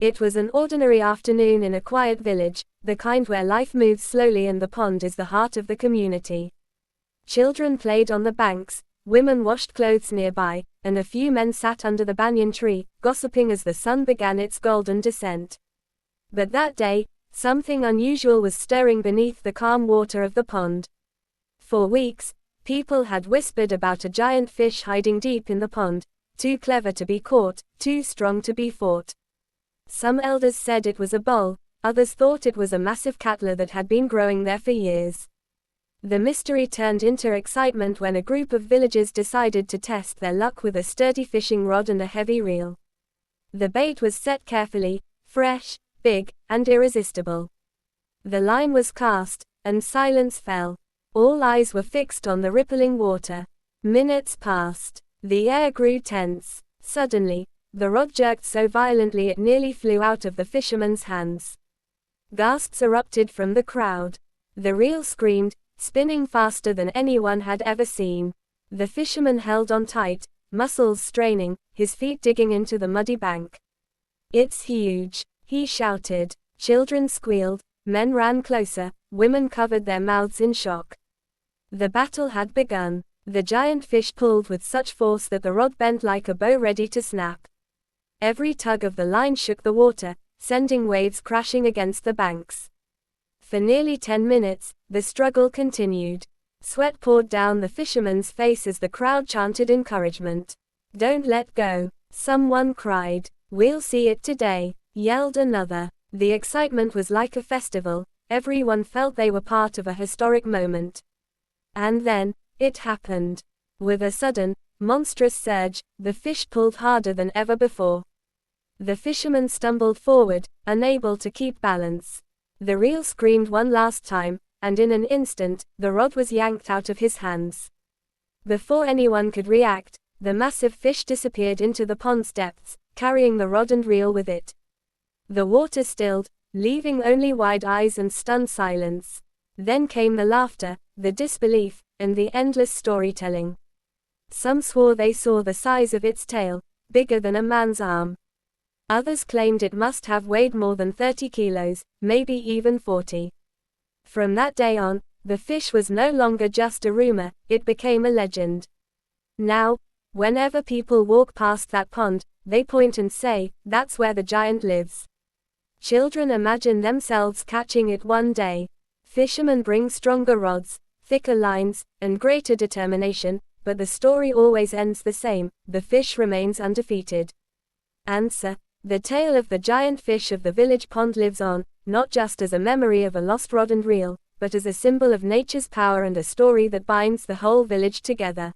It was an ordinary afternoon in a quiet village, the kind where life moves slowly and the pond is the heart of the community. Children played on the banks, women washed clothes nearby, and a few men sat under the banyan tree, gossiping as the sun began its golden descent. But that day, something unusual was stirring beneath the calm water of the pond. For weeks, people had whispered about a giant fish hiding deep in the pond, too clever to be caught, too strong to be fought. Some elders said it was a bull, others thought it was a massive cattler that had been growing there for years. The mystery turned into excitement when a group of villagers decided to test their luck with a sturdy fishing rod and a heavy reel. The bait was set carefully, fresh, big, and irresistible. The line was cast, and silence fell. All eyes were fixed on the rippling water. Minutes passed. The air grew tense. Suddenly, the rod jerked so violently it nearly flew out of the fisherman's hands. Gasps erupted from the crowd. The reel screamed, spinning faster than anyone had ever seen. The fisherman held on tight, muscles straining, his feet digging into the muddy bank. "It's huge," he shouted. Children squealed, men ran closer, women covered their mouths in shock. The battle had begun. The giant fish pulled with such force that the rod bent like a bow ready to snap. Every tug of the line shook the water, sending waves crashing against the banks. For nearly 10 minutes, the struggle continued. Sweat poured down the fisherman's face as the crowd chanted encouragement. "Don't let go," someone cried. "We'll see it today," yelled another. The excitement was like a festival, everyone felt they were part of a historic moment. And then, it happened. With a sudden, monstrous surge, the fish pulled harder than ever before. The fisherman stumbled forward, unable to keep balance. The reel screamed one last time, and in an instant, the rod was yanked out of his hands. Before anyone could react, the massive fish disappeared into the pond's depths, carrying the rod and reel with it. The water stilled, leaving only wide eyes and stunned silence. Then came the laughter, the disbelief, and the endless storytelling. Some swore they saw the size of its tail, bigger than a man's arm. Others claimed it must have weighed more than 30 kilos, maybe even 40. From that day on, the fish was no longer just a rumor, it became a legend. Now, whenever people walk past that pond, they point and say, "That's where the giant lives." Children imagine themselves catching it one day. Fishermen bring stronger rods, thicker lines, and greater determination, but the story always ends the same: the fish remains undefeated. Answer: the tale of the giant fish of the village pond lives on, not just as a memory of a lost rod and reel, but as a symbol of nature's power and a story that binds the whole village together.